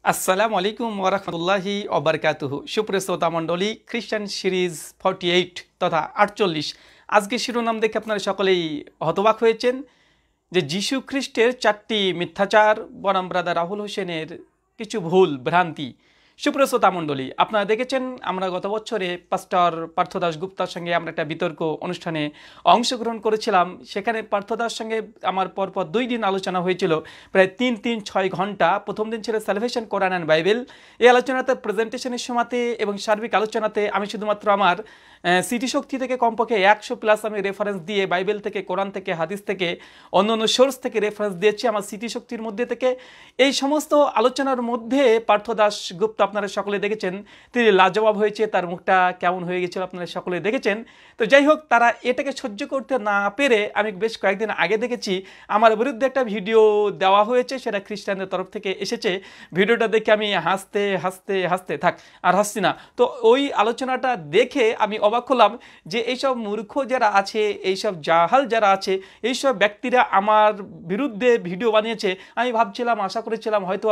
আসসালামু আলাইকুম ওয়া রাহমাতুল্লাহি ওয়া বারাকাতুহু। সুপ্রিয় শ্রোতা মণ্ডলী, খ্রিস্টান সিরিজ 48 তথা 48 আজকে শিরোনাম দেখে আপনারা সকলেই হতবাক হয়েছেন যে যীশু খ্রিস্টের 4টি মিথ্যাচার বনাম ব্রাদার রাহুল হোসেনের কিছু ভুল ভ্রান্তি। সুপ্রিয় শ্রোতা মণ্ডলী, আপনারা দেখেছেন আমরা গত বছরে পাস্টর পার্থ দাশগুপ্তার সঙ্গে আমরা একটা বিতর্ক অনুষ্ঠানে অংশগ্রহণ করেছিলাম। সেখানে পার্থদার সঙ্গে আমার পরপর 2 দিন আলোচনা হয়েছিল, প্রায় 3-6 ঘন্টা। প্রথম দিন ছিল সালভেশন কোরআন অ্যান্ড বাইবেল। এই আলোচনাতে প্রেজেন্টেশনের সময়তে এবং সার্বিক আলোচনাতে আমি শুধুমাত্র আমার স্মৃতিশক্তি থেকে কমপক্ষে 100+ আমি রেফারেন্স দিয়ে বাইবেল থেকে, কোরআন থেকে, হাদিস থেকে, অন্য সোর্স থেকে রেফারেন্স দিয়েছি আমার স্মৃতিশক্তির মধ্যে থেকে। এই সমস্ত আলোচনার মধ্যে পার্থ দাশগুপ্ত আপনারা সকলে দেখেছেন, তিনি লাজবাব হয়েছে, তার মুখটা কেমন হয়ে গেছিল আপনারা সকলে দেখেছেন। তো যাই হোক, তারা এটাকে সহ্য করতে না পেরে আমি বেশ কয়েকদিন আগে দেখেছি আমার বিরুদ্ধে একটা ভিডিও দেওয়া হয়েছে, সেটা খ্রিস্টানদের তরফ থেকে এসেছে। ভিডিওটা দেখে আমি হাসতে হাসতে হাসতে থাক আর হাসছি না। তো ওই আলোচনাটা দেখে আমি অবাক হলাম যে এইসব মূর্খ যারা আছে, এইসব জাহাল যারা আছে, এইসব ব্যক্তিরা আমার বিরুদ্ধে ভিডিও বানিয়েছে। আমি ভাবছিলাম, আশা করেছিলাম হয়তো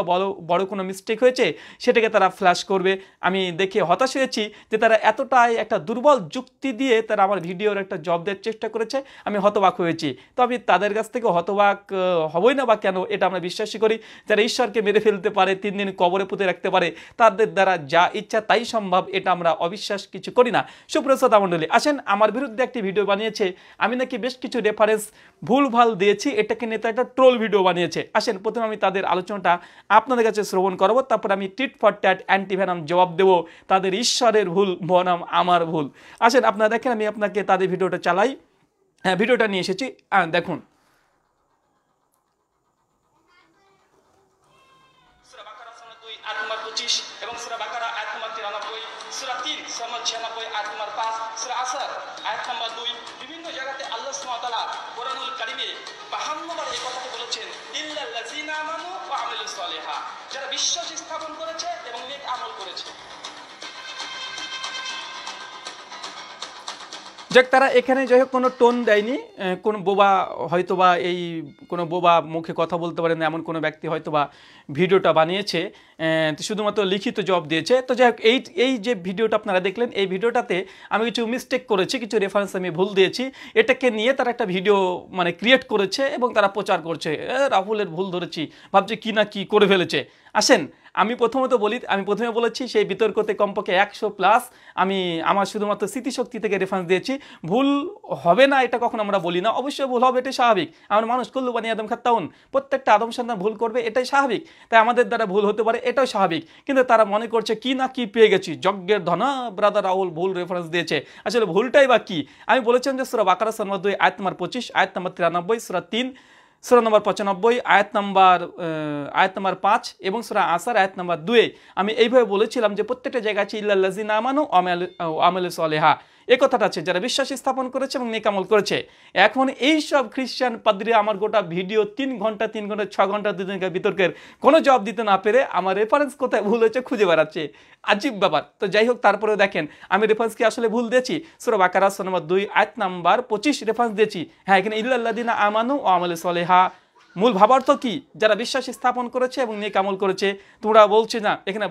বড় কোনো মিস্টেক হয়েছে, সেটাকে তারা ফ্ল্যাশ করবে। আমি দেখে হতাশ হয়েছি যে তারা এতটাই একটা দুর্বল যুক্তি দিয়ে তারা আমার ভিডিওর একটা জবাব দেওয়ার চেষ্টা করেছে। আমি হতবাক হয়েছি। তো আমি তাদের কাছ থেকে হতবাক হবই না বা কেন, এটা আমরা বিশ্বাসই করি। যারা ঈশ্বরকে মেরে ফেলতে পারে, 3 দিন কবরে পুঁতে রাখতে পারে, তাদের দ্বারা যা ইচ্ছা তাই সম্ভব, এটা আমরা অবিশ্বাস কিছু করি না। সুপ্রিয় শ্রোতা মণ্ডলী, আসেন, আমার বিরুদ্ধে একটি ভিডিও বানিয়েছে, আমি নাকি বেশ কিছু রেফারেন্স ভুলভাল দিয়েছি, এটাকে নিয়ে একটা ট্রোল ভিডিও বানিয়েছে। আসেন, প্রথমে আমি তাদের আলোচনাটা আপনাদের কাছে শ্রবণ করাবো, তারপর আমি টিট ফর ট্যাট অ্যান্টিভেনাম জবাব দেবো, তাদের ঈশ্বরের ভুল বনাম আমার ভুল। আসেন আপনারা দেখেন, আমি আপনাকে তাদের ভিডিওটা চালাই। হ্যাঁ, ভিডিওটা নিয়ে এসেছি, দেখুন। সূরা বাকারা ২ আয়াত নম্বর 25 এবং সূরা বাকারা আয়াত নম্বর 93, সূরা ৩ 96 আয়াত নম্বর 5, সূরা আসর আয়াত নম্বর 2, বিভিন্ন জায়গাতে আল্লাহ সুবহানাহু ওয়া তাআলা কোরআনুল কারীমে 52 বার এই কথাটি বলেছেন, ইল্লাল্লাযিনা আমানু ওয়া আমিলুস সলিহাত, যারা বিশ্বাস স্থাপন করেছে এবং নেক আমল করেছে। যাক, তারা এখানে যাই হোক কোনো টোন দেয়নি, কোন বোবা হয়তোবা এই কোনো বোবা মুখে কথা বলতে পারেন এমন কোনো ব্যক্তি হয়তোবা ভিডিওটা বানিয়েছে, শুধুমাত্র লিখিত জবাব দিয়েছে। তো যাই হোক, এই যে ভিডিওটা আপনারা দেখলেন, এই ভিডিওটাতে আমি কিছু মিস্টেক করেছি, কিছু রেফারেন্স আমি ভুল দিয়েছি। এটাকে নিয়ে তারা একটা ভিডিও মানে ক্রিয়েট করেছে এবং তারা প্রচার করছে, রাহুলের ভুল ধরেছি, ভাবছে কি না কি করে ফেলেছে। আসেন, আমি প্রথমে বলেছি সেই বিতর্কতে কমপক্ষে 100+ আমি আমার শুধুমাত্র স্মৃতিশক্তি থেকে রেফারেন্স দিয়েছি। ভুল হবে না এটা কখনো আমরা বলি না, অবশ্যই ভুল হবে, এটাই স্বাভাবিক। আমার মানুষ কুল্লু বানি আদম খাত্তাউন, প্রত্যেকটা আদম সন্তান ভুল করবে, এটাই স্বাভাবিক। তাই আমাদের দ্বারা ভুল হতে পারে, এটাও স্বাভাবিক। কিন্তু তারা মনে করছে কি না কি পেয়ে গেছি, যজ্ঞের ধনা ব্রাদার রাহুল ভুল রেফারেন্স দিয়েছে। আসলে ভুলটাই বা কি? আমি বলেছিলাম যে সূরা বাকারা 2 আয়াত নম্বর 25, আয়াত নম্বর 93, সূরা 3 সূরা নম্বর 95 আয়াত নম্বর 5 এবং সূরা আসর আয়াত নম্বর 2 আমি এইভাবে বলেছিলাম যে প্রত্যেকটা জায়গা আছে ইল্লাল্লাযিনা আমানু ওয়া আমিলুস সলিহাত, এই কথাটা আছে, যারা বিশ্বাস স্থাপন করেছে এবং নেক আমল করেছে। এখন এই সব খ্রিস্টান পাদ্রী আমার গোটা ভিডিও 3 ঘন্টা 6 ঘন্টা 2 দিনের বিতর্কের কোনো জবাব দিতে না পেরে আমার রেফারেন্স কোথায় ভুল হয়েছে খুঁজে বেড়াচ্ছে। আজীব ব্যাপার। তো যাই হোক, তারপরেও দেখেন আমি রেফারেন্স কি আসলে ভুল দিয়েছি। সূরা বাকারা 2 আয়াত নাম্বার 25 রেফারেন্স দিয়েছি। হ্যাঁ, এখানে ইল্লাল্লাযিনা আমানু ওয়া আমিলুস সলিহাত মূল ভাবার্থ কি? যারা বিশ্বাস স্থাপন করেছে এবং নেক আমল করেছে। তোমরা বলছে না এখানে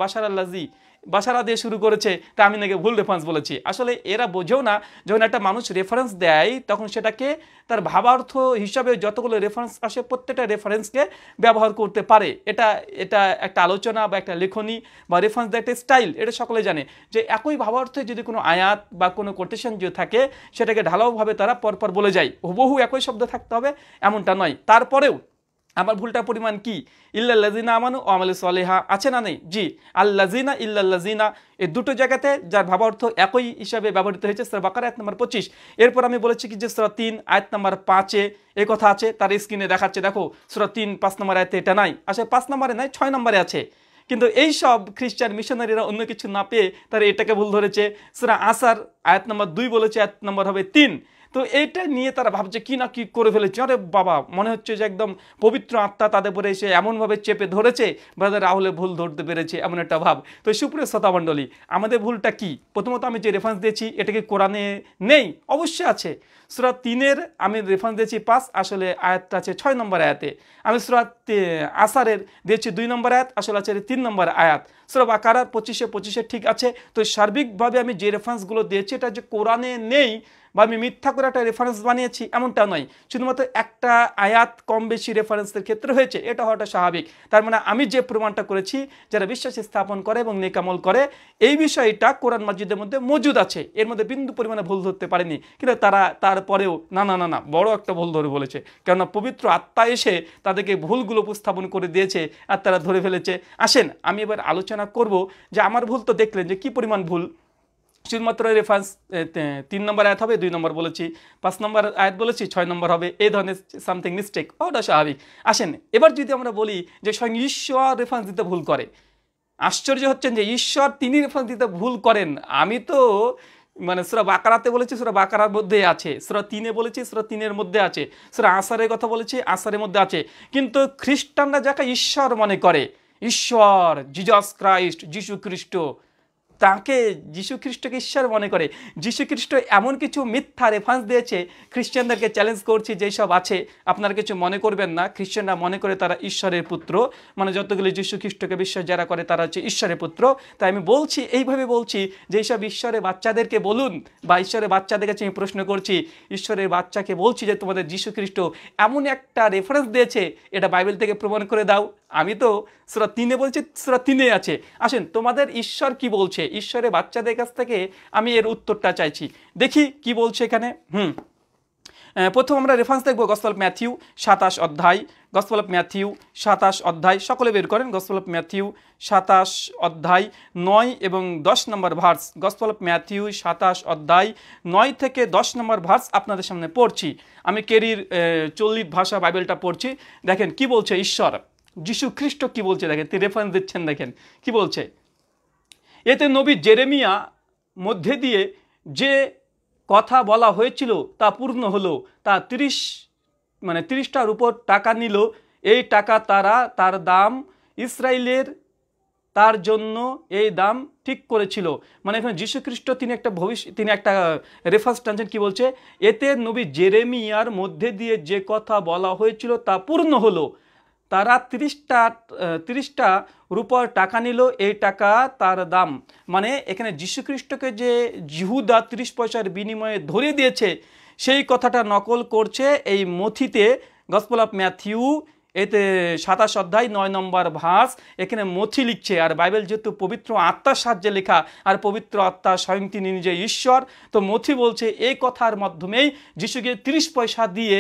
বাশারা দিয়ে শুরু করেছে, তা আমি নাকি ভুল রেফারেন্স বলেছি। আসলে এরা বোঝেও না, যখন একটা মানুষ রেফারেন্স দেয় তখন সেটাকে তার ভাবার্থ হিসাবে যতগুলো রেফারেন্স আসে প্রত্যেকটা রেফারেন্সকে ব্যবহার করতে পারে। এটা একটা আলোচনা বা একটা লেখনী বা রেফারেন্স দেওয়ার একটা স্টাইল, এটা সকলে জানে যে একই ভাবার্থে যদি কোনো আয়াত বা কোনো কোটেশন যদি থাকে সেটাকে ঢালাওভাবে তারা পরপর বলে যায়। হুবহু একই শব্দ থাকতে হবে এমনটা নয়। তারপরেও আমার ভুলটা পরিমাণ কি? ইল্লাল্লাযিনা আমানু ওয়া আমিলুস সলিহাত আছে না নেই? জি, আল্লাযিনা ইল্লাল্লাযিনা এই দুটো জায়গাতে যার ভাবার্থ একই হিসাবে ব্যবহৃত হয়েছে। সূরা বাকারা আয়াত নম্বর 25। এরপর আমি বলেছি কি যে সূরা 3 আয়াত নম্বর 5 এই কথা আছে, তার স্ক্রিনে দেখাচ্ছে, দেখো সূরা 3 5 নম্বর আয়াতে এটা নাই। আসলে 5 নম্বরে নাই, 6 নম্বরে আছে। কিন্তু এই সব খ্রিস্টান মিশনারিরা অন্য কিছু না পেয়ে তারা এটাকে ভুল ধরেছে। সূরা আসর আয়াত নম্বর 2 বলেছে, আয়াত নম্বর হবে 3। তো এইটা নিয়ে তারা ভাবছে কি না কি করে ফেলেছে, আরে বাবা মনে হচ্ছে যে একদম পবিত্র আত্মা তাদের উপরে এসে এমনভাবে চেপে ধরেছে, ব্রাদার রাহুলে ভুল ধরতে পেরেছে, এমন একটা ভাব। তো সুপ্রিয় শ্রোতা মণ্ডলী, আমাদের ভুলটা কি? প্রথমত আমি যে রেফারেন্স দিয়েছি এটা কি কোরআনে নেই? অবশ্যই আছে। সূরা 3-এর আমি রেফারেন্স দিয়েছি 5, আসলে আয়াতটা আছে 6 নম্বর আয়াতে। আমি সূরা আসারের দিয়েছি 2 নম্বর আয়াত, আসলে আছে 3 নম্বর আয়াত। সূরা বাকারার 25-25 ঠিক আছে। তো সার্বিকভাবে আমি যে রেফারেন্সগুলো দিয়েছি এটা যে কোরআনে নেই বা আমি মিথ্যা করে একটা রেফারেন্স বানিয়েছি এমনটা নয়, শুধুমাত্র একটা আয়াত কম বেশি রেফারেন্সের ক্ষেত্রে হয়েছে, এটা হওয়াটা স্বাভাবিক। তার মানে আমি যে প্রমাণটা করেছি যারা বিশ্বাস স্থাপন করে এবং নেকামল করে এই বিষয়টা কোরআন মাজিদের মধ্যে মজুদ আছে, এর মধ্যে বিন্দু পরিমাণে ভুল ধরতে পারেনি, কিন্তু তারা তারপরেও না না না না বড় একটা ভুল ধরে বলেছে, কেননা পবিত্র আত্মা এসে তাদেরকে ভুলগুলো উপস্থাপন করে দিয়েছে আর তারা ধরে ফেলেছে। আসেন আমি এবার আলোচনা করব যে আমার ভুল তো দেখলেন যে কি পরিমাণ ভুল। শুধুমাত্র রেফারেন্স 3 নম্বর আয়াত হবে, 2 নম্বর বলেছি, 5 নম্বর আয়াত বলেছি, 6 নম্বর হবে, এই ধরনের সামথিং মিস্টেক, ওটা স্বাভাবিক। আসেন এবার যদি আমরা বলি যে স্বয়ং ঈশ্বর রেফারেন্স দিতে ভুল করে, আশ্চর্য হচ্ছেন যে ঈশ্বর তিনি রেফারেন্স দিতে ভুল করেন। আমি তো মানে সূরা বাকারাতে বলেছি সূরা বাকারার মধ্যে আছে, সূরা 3-এ বলেছি সূরা 3-এর মধ্যে আছে, সূরা আসারের কথা বলেছি আসারের মধ্যে আছে, কিন্তু খ্রিস্টানরা যাকে ঈশ্বর মনে করে, ঈশ্বর জিজাস ক্রাইস্ট যিশু খ্রিস্ট, তাকে যিশু খ্রিস্টকে ঈশ্বর মনে করে, যিশু খ্রিস্ট এমন কিছু মিথ্যা রেফারেন্স দিয়েছে, খ্রিস্টানদেরকে চ্যালেঞ্জ করছি যেসব আছে আপনারা কিছু মনে করবেন না, খ্রিস্টানরা মনে করে তারা ঈশ্বরের পুত্র, মানে যতগুলি যিশু খ্রিস্টকে বিশ্বাস যারা করে তারা হচ্ছে ঈশ্বরের পুত্র। তাই আমি বলছি এইভাবে বলছি যে এইসব ঈশ্বরের বাচ্চাদেরকে বলুন, বা ঈশ্বরের বাচ্চাদের কাছে আমি প্রশ্ন করছি, ঈশ্বরের বাচ্চাকে বলছি যে তোমাদের যিশু খ্রিস্ট এমন একটা রেফারেন্স দিয়েছে, এটা বাইবেল থেকে প্রমাণ করে দাও। আমি তো সূরা 3-এ বলছি সূরা 3-এ আছে, আসেন তোমাদের ঈশ্বর কি বলছে, ঈশ্বরের বাচ্চাদের কাছ থেকে আমি এর উত্তরটা চাইছি, দেখি কি বলছে এখানে। প্রথম আমরা রেফারেন্স দেখবো গসপেল অফ ম্যাথিউ 27 অধ্যায়, গসপেল অফ ম্যাথিউ 27 অধ্যায়, সকলে বের করেন, গসপেল অফ ম্যাথিউ 27 অধ্যায় 9 এবং 10 নম্বর ভার্স। গসপেল অফ ম্যাথিউ 27 অধ্যায় 9 থেকে 10 নম্বর ভার্স আপনাদের সামনে পড়ছি। আমি কেরির চলিত ভাষা বাইবেলটা পড়ছি। দেখেন কি বলছে ঈশ্বর, যিশু খ্রিস্ট কি বলছে, দেখেন তিনি রেফারেন্স দিচ্ছেন, দেখেন কি বলছে। এতে নবী জেরেমিয়া মধ্যে দিয়ে যে কথা বলা হয়েছিল তা পূর্ণ হলো, তা 30টার উপর টাকা নিল, এই টাকা তার দাম ইসরায়েলের তার জন্য এই দাম ঠিক করেছিল। মানে এখানে যীশু খ্রিস্ট তিনি একটা রেফারেন্স টানছেন, কি বলছে, এতে নবী জেরেমিয়ার মধ্যে দিয়ে যে কথা বলা হয়েছিল তা পূর্ণ হলো, তারা 30টা রূপর টাকা নিল, এই টাকা তার দাম। মানে এখানে যীশু খ্রিস্টকে যে জিহুদা 30 পয়সার বিনিময়ে ধরে দিয়েছে সেই কথাটা নকল করছে এই মথিতে, গসপেল অফ ম্যাথিউ এতে 27 অধ্যায় 9 নম্বর ভার্স, এখানে মথি লিখছে। আর বাইবেল যেহেতু পবিত্র আত্মার সাহায্যে লেখা, আর পবিত্র আত্মা স্বয়ং তিনি নিজে ঈশ্বর, তো মথি বলছে এই কথার মাধ্যমেই যিশুকে 30 পয়সা দিয়ে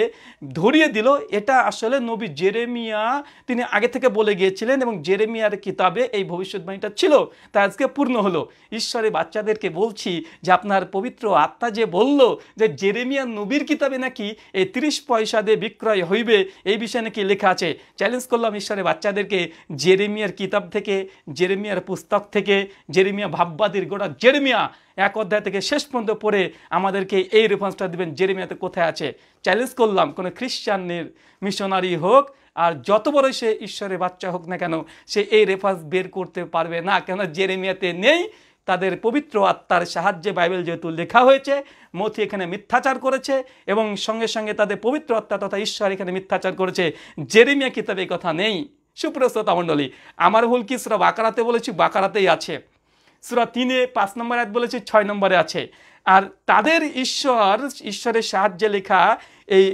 ধরিয়ে দিল। এটা আসলে নবী জেরেমিয়া তিনি আগে থেকে বলে গিয়েছিলেন এবং জেরেমিয়ার কিতাবে এই ভবিষ্যৎবাণীটা ছিল, তা আজকে পূর্ণ হলো। ঈশ্বরের বাচ্চাদেরকে বলছি যে আপনার পবিত্র আত্মা যে বলল যে জেরেমিয়া নবীর কিতাবে নাকি এই 30 পয়সা দিয়ে বিক্রয় হইবে, এই বিষয়ে নাকি লেখা আছে। চ্যালেঞ্জ করলাম ঈশ্বরের বাচ্চাদেরকে, জেরেমিয়ার কিতাব থেকে, জেরেমিয়ার পুস্তক থেকে, জেরেমিয়া ভাববাদীর গোটা জেরেমিয়া 1 অধ্যায় থেকে শেষ পর্যন্ত পড়ে আমাদেরকে এই রেফারেন্সটা দিবেন জেরেমিয়াতে কোথায় আছে। চ্যালেঞ্জ করলাম, কোনো খ্রিস্টানের মিশনারি হোক আর যত বড় সে ঈশ্বরের বাচ্চা হোক না কেন, সে এই রেফারেন্স বের করতে পারবে না, কেন জেরেমিয়াতে নেই। তাদের পবিত্র আত্মার সাহায্যে বাইবেল যেহেতু লেখা হয়েছে, মথি এখানে মিথ্যাচার করেছে এবং সঙ্গে সঙ্গে তাদের পবিত্র আত্মা তথা ঈশ্বর এখানে মিথ্যাচার করেছে, জেরেমিয়া কিতাবে এই কথা নেই। সুপ্রিয় শ্রোতা মণ্ডলী, আমার ভুল কি সূরা বাকারাতে বলেছি, বাকারাতেই আছে, সূরা 3-এ 5 নম্বর আয়াত বলেছি, 6 নম্বরে আছে। আর তাদের ঈশ্বরের সাহায্যে লেখা এই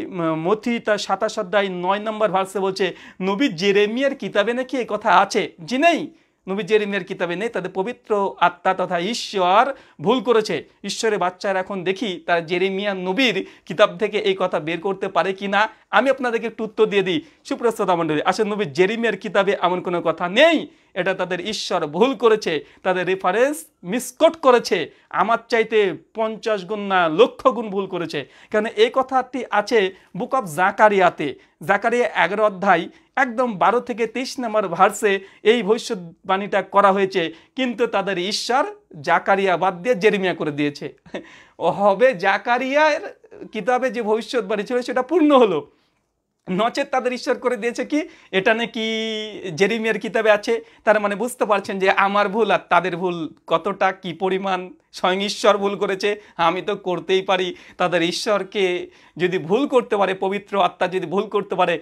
মথি তার 27 অধ্যায় 9 নম্বর ভার্সে বলছে নবী জেরেমিয়ার কিতাবে নাকি এই কথা আছে, জি নেই, নবী জেরেমিয়ার কিতাবে নেই। তাদের পবিত্র আত্মা তথা ঈশ্বর ভুল করেছে। ঈশ্বরের বাচ্চারা এখন দেখি তারা জেরেমিয়া নবীর কিতাব থেকে এই কথা বের করতে পারে কি না, আমি আপনাদেরকে একটু উত্তর দিয়ে দিই। সুপ্রিয় শ্রোতা মণ্ডলী, আসলে নবী জেরেমিয়ার কিতাবে এমন কোনো কথা নেই, এটা তাদের ঈশ্বর ভুল করেছে, তাদের রেফারেন্স মিসকোট করেছে, আমার চাইতে 50 গুণ না লক্ষ গুণ ভুল করেছে। কারণ এই কথাটি আছে বুক অফ জাকারিয়াতে, জাকারিয়া 11 অধ্যায় একদম 12 থেকে 23 নম্বর ভার্সে এই ভবিষ্যৎবাণীটা করা হয়েছে, কিন্তু তাদের ঈশ্বর জাকারিয়া বাদ দিয়ে জেরেমিয়া করে দিয়েছে। ও হবে জাকারিয়ার কিতাবে যে ভবিষ্যৎবাণী ছিল সেটা পূর্ণ হলো, নচেত তাদের ঈশ্বর করে দিয়েছে কি এটা নাকি জেরেমিয়ার কিতাবে আছে। তার মানে বুঝতে পারছেন যে আমার ভুল আর তাদের ভুল কতটা কি পরিমাণ। স্বয়ং ঈশ্বর ভুল করেছে, আমি তো করতেই পারি। তাদের ঈশ্বরকে যদি ভুল করতে পারে, পবিত্র আত্মা যদি ভুল করতে পারে,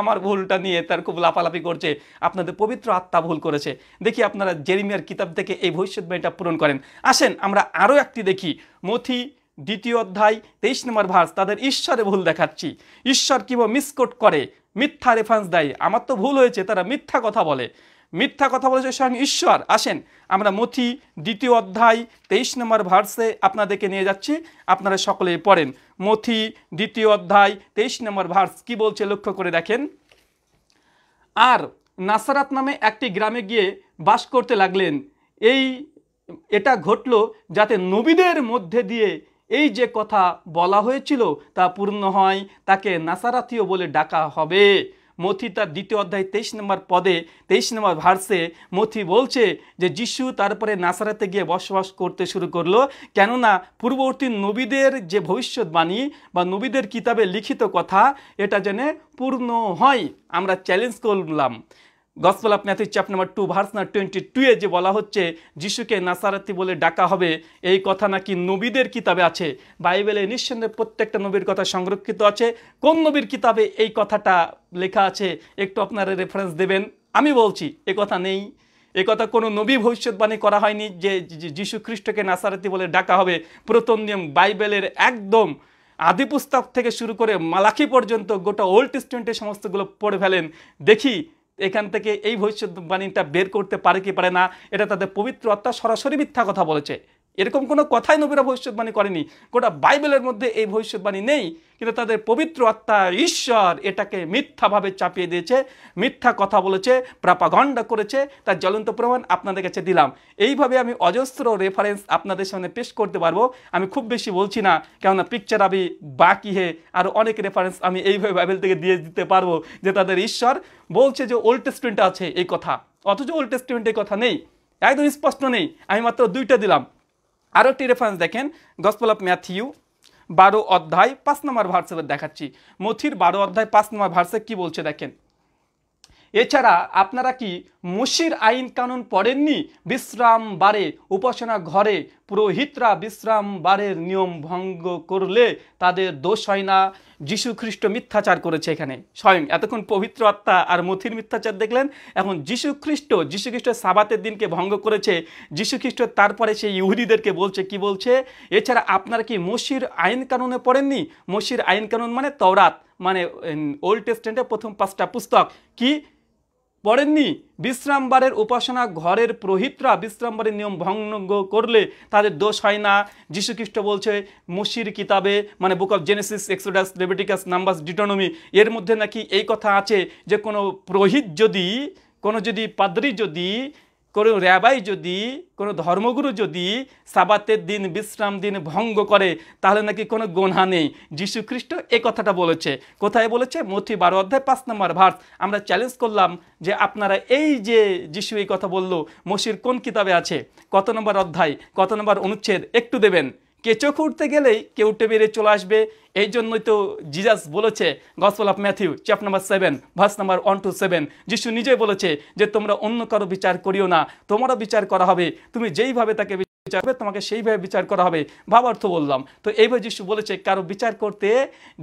আমার ভুলটা নিয়ে তার খুব লাফালাফি করছে। আপনাদের পবিত্র আত্মা ভুল করেছে। দেখি আপনারা জেরেমিয়ার কিতাব থেকে এই ভবিষ্যৎবাণীটা পূরণ করেন। আসেন আমরা আরও একটি দেখি, মথি 2 অধ্যায় 23 নম্বর ভার্স। তাদের ঈশ্বরে ভুল দেখাচ্ছি, ঈশ্বর কিভাবে মিসকোট করে, মিথ্যা রেফারেন্স দেয়। আমার তো ভুল হয়েছে, তারা মিথ্যা কথা বলে, মিথ্যা কথা বলেছে স্বয়ং ঈশ্বর। আসেন আমরা মথি 2 অধ্যায় 23 নম্বর ভার্সে আপনাদেরকে নিয়ে যাচ্ছি, আপনারা সকলেই পড়েন। মথি 2 অধ্যায় 23 নম্বর ভার্স কি বলছে লক্ষ্য করে দেখেন। আর নাসারাত নামে একটি গ্রামে গিয়ে বাস করতে লাগলেন। এটা ঘটল যাতে নবীদের মধ্যে দিয়ে এই যে কথা বলা হয়েছিল তা পূর্ণ হয়, তাকে নাসারাতীয় বলে ডাকা হবে। মথি তার 2 অধ্যায় 23 নম্বর পদে 23 নম্বর ভার্সে মথি বলছে যে যিশু তারপরে নাসারাতে গিয়ে বসবাস করতে শুরু করলো, কেননা পূর্ববর্তী নবীদের যে ভবিষ্যৎবাণী বা নবীদের কিতাবে লিখিত কথা এটা যেন পূর্ণ হয়। আমরা চ্যালেঞ্জ করলাম, gospel of Matthew chapter number 2 verse number 22 যে বলা হচ্ছে যিশুকে নাসারাতি বলে ডাকা হবে, এই কথা নাকি নবীদের কিতাবে আছে। বাইবেলে নিঃসন্দেহে প্রত্যেকটা নবীর কথা সংরক্ষিত আছে। কোন নবীর কিতাবে এই কথাটা লেখা আছে একটু আপনারা রেফারেন্স দেবেন। আমি বলছি এ কথা নেই, এ কথা কোনো নবী ভবিষ্যৎবাণী করা হয়নি যে যিশু খ্রিস্টকে নাসারাতি বলে ডাকা হবে। প্রথম নিয়ম বাইবেলের একদম আদি পুস্তক থেকে শুরু করে মালাকি পর্যন্ত গোটা ওল্ড টেস্টামেন্টের সমস্তগুলো পড়ে ফেলেন, দেখি এখান থেকে এই ভবিষ্যৎবাণীটা বের করতে পারে কি পারে না। এটা তাদের পবিত্র আত্মা সরাসরি মিথ্যা কথা বলেছে, এরকম কোনো কথাই নবীরা ভবিষ্যৎবাণী করেনি। গোটা বাইবেলের মধ্যে এই ভবিষ্যৎবাণী নেই, কিন্তু তাদের পবিত্র আত্মা ঈশ্বর এটাকে মিথ্যাভাবে চাপিয়ে দিয়েছে, মিথ্যা কথা বলেছে, প্রপাগান্ডা করেছে। তার জ্বলন্ত প্রমাণ আপনাদের কাছে দিলাম। এইভাবে আমি অজস্র রেফারেন্স আপনাদের সামনে পেশ করতে পারবো। আমি খুব বেশি বলছি না, কেননা পিকচার আমি বাকি হে আর অনেক রেফারেন্স আমি এইভাবে বাইবেল থেকে দিয়ে দিতে পারবো যে তাদের ঈশ্বর বলছে যে ওল্ড টেস্টামেন্টে আছে এই কথা, অথচ ওল্ড টেস্টামেন্টে এই কথা নেই, একদম স্পষ্ট নেই। আমি মাত্র 2টা দিলাম। আরও একটি রেফারেন্স দেখেন, গসপেল অফ ম্যাথিউ 12 অধ্যায় 5 নম্বর ভার্সে দেখাচ্ছি। মথির 12 অধ্যায় 5 নম্বর ভার্সে কি বলছে দেখেন। এছাড়া আপনারা কি মোশির আইন কানুন পড়েননি? বিশ্রাম বারে উপাসনা ঘরে পুরোহিতরা বিশ্রাম বারের নিয়ম ভঙ্গ করলে তাদের দোষ হয় না। যিশু খ্রিস্ট মিথ্যাচার করেছে এখানে স্বয়ং। এতক্ষণ পবিত্র আত্মা আর মথির মিথ্যাচার দেখলেন, এখন যিশু খ্রিস্ট সাবাতের দিনকে ভঙ্গ করেছে। যিশু খ্রিস্ট তারপরে সেই ইহুদিদেরকে বলছে, কি বলছে, এছাড়া আপনারা কি মোশির আইন কানুনে পড়েননি? মোশির আইন কানুন মানে তওরাত, মানে ওল্ড টেস্টামেন্টের প্রথম 5টা পুস্তক। কি পড়েননি? বিশ্রামবারের উপাসনা ঘরের পুরোহিতরা বিশ্রামবারের নিয়ম ভঙ্গ করলে তাদের দোষ হয় না। যিশু খ্রিস্ট বলছে মোশির কিতাবে, মানে book of Genesis, Exodus, Leviticus, Numbers, Deuteronomy, এর মধ্যে নাকি এই কথা আছে যে কোনো পুরোহিত যদি, কোনো যদি পাদ্রী যদি, কোনো র্যাবাই যদি, কোনো ধর্মগুরু যদি সাবাতের দিন বিশ্রাম দিন ভঙ্গ করে তাহলে নাকি কোনো গোনা নেই। যিশু খ্রিস্ট এই কথাটা বলেছে। কোথায় বলেছে? মথি 12 অধ্যায় 5 নম্বর ভার্স। আমরা চ্যালেঞ্জ করলাম যে আপনারা এই যে যিশু এই কথা বললো মোশির কোন কিতাবে আছে, কত নম্বর অধ্যায়, কত নম্বর অনুচ্ছেদ একটু দেবেন। কেঁচো খুঁড়তে গেলেই কেউ টেবিলে চলে আসবে। এই জন্যই তো জিজাস বলেছে gospel of Matthew chapter number 7 verse number 1 to 7, যিশু নিজে বলেছে যে তোমরা অন্য কারো বিচার করিও না, তোমরা বিচার করা হবে, তুমি যেইভাবে তাকে বিচার করবে তোমাকে সেইভাবে বিচার করা হবে। ভাবার্থ বললাম তো, এইভাবে যিশু বলেছে কারো বিচার করতে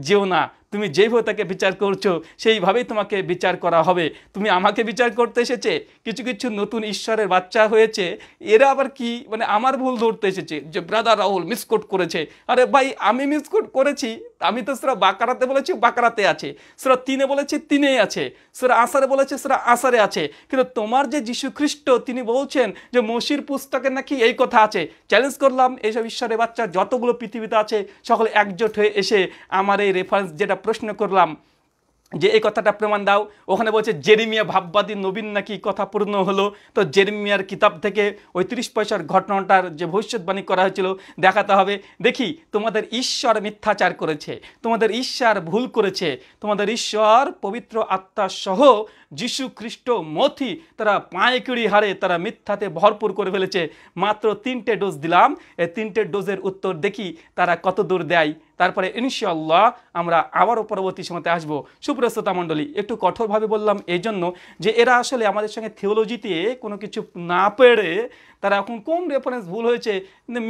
যেও না, তুমি যেইভাবে তাকে বিচার করছো সেইভাবেই তোমাকে বিচার করা হবে। তুমি আমাকে বিচার করতে এসেছে, কিছু কিছু নতুন ঈশ্বরের বাচ্চা হয়েছে, এরা আবার কি মানে আমার ভুল ধরতে এসেছে যে ব্রাদার রাহুল মিসকোট করেছে। আরে ভাই আমি মিসকোট করেছি? আমি তো সূরা বাকারাতে বলেছি বাকারাতে আছে, সূরা 3-এ বলেছি 3-এই আছে, সূরা আসারে বলেছে সূরা আসারে আছে। কিন্তু তোমার যে যিশু খ্রিস্ট তিনি বলছেন যে মোশির পুস্তকে নাকি এই কথা আছে। চ্যালেঞ্জ করলাম এইসব ঈশ্বরের বাচ্চা যতগুলো পৃথিবীতে আছে সকলে একজোট হয়ে এসে আমার এই রেফারেন্স যেটা প্রশ্ন করলাম যে এই কথাটা প্রমাণ দাও। ওখানে বলছে জেরেমিয়া ভাববাদী নবীন নাকি কথা পূর্ণ হলো। তো জেরেমিয়ার কিতাব থেকে ওই 30 পয়সার ঘটনাটার যে ভবিষ্যৎবাণী করা হয়েছিল দেখাতে হবে। দেখি তোমাদের ঈশ্বর মিথ্যাচার করেছে, তোমাদের ঈশ্বর ভুল করেছে, তোমাদের ঈশ্বর পবিত্র আত্মা সহ যিশু খ্রিস্ট মথি তারা পাঁয়কিড়ি হারে তারা মিথ্যাতে ভরপুর করে ফেলেছে। মাত্র 3টে ডোজ দিলাম, এই 3টে ডোজের উত্তর দেখি তারা কত দূর দেয়। তারপরে ইনশাআল্লাহ আমরা আবারও পরবর্তী সময়তে আসবো। সুপ্রিয় শ্রোতা মণ্ডলী, একটু কঠোরভাবে বললাম এই জন্য যে এরা আসলে আমাদের সঙ্গে থিওলজিতে কোনো কিছু না পেরে তারা এখন কোন রেফারেন্স ভুল হয়েছে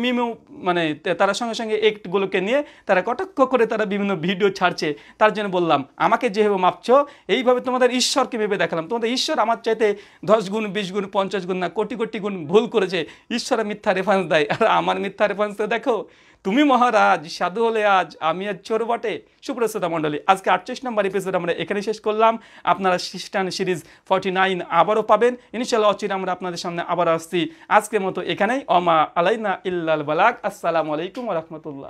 মিমো মানে তারা সঙ্গে সঙ্গে একটগুলোকে নিয়ে তারা কটাক্ষ করে তারা বিভিন্ন ভিডিও ছাড়ছে। তার জন্য বললাম আমাকে যেভাবে মাপছো এইভাবে তোমাদের ঈশ্বরকে ভেবে দেখালাম। তোমাদের ঈশ্বর আমার চাইতে 10 গুণ 20 গুণ 50 গুণ না কোটি কোটি গুণ ভুল করেছে, ঈশ্বরের মিথ্যা রেফারেন্স দেয়। আর আমার মিথ্যা রেফারেন্স দেখো, তুমি মহারাজ সাধু হলে আজ, আমি আজ চোর বটে। সুপ্রিয় শ্রোতা মণ্ডলী, আজকে 38 নম্বর এপিসোড আমরা এখানে শেষ করলাম। আপনারা খ্রিস্টান সিরিজ 49 আবারও পাবেন ইনশাআল্লাহ। অচিরে আমরা আপনাদের সামনে আবার আসছি। আজকের মতো এখানেই। অমা আলাইনা ইল্লাল বালাগ। আসসালামু আলাইকুম ওয়া রাহমাতুল্লাহ।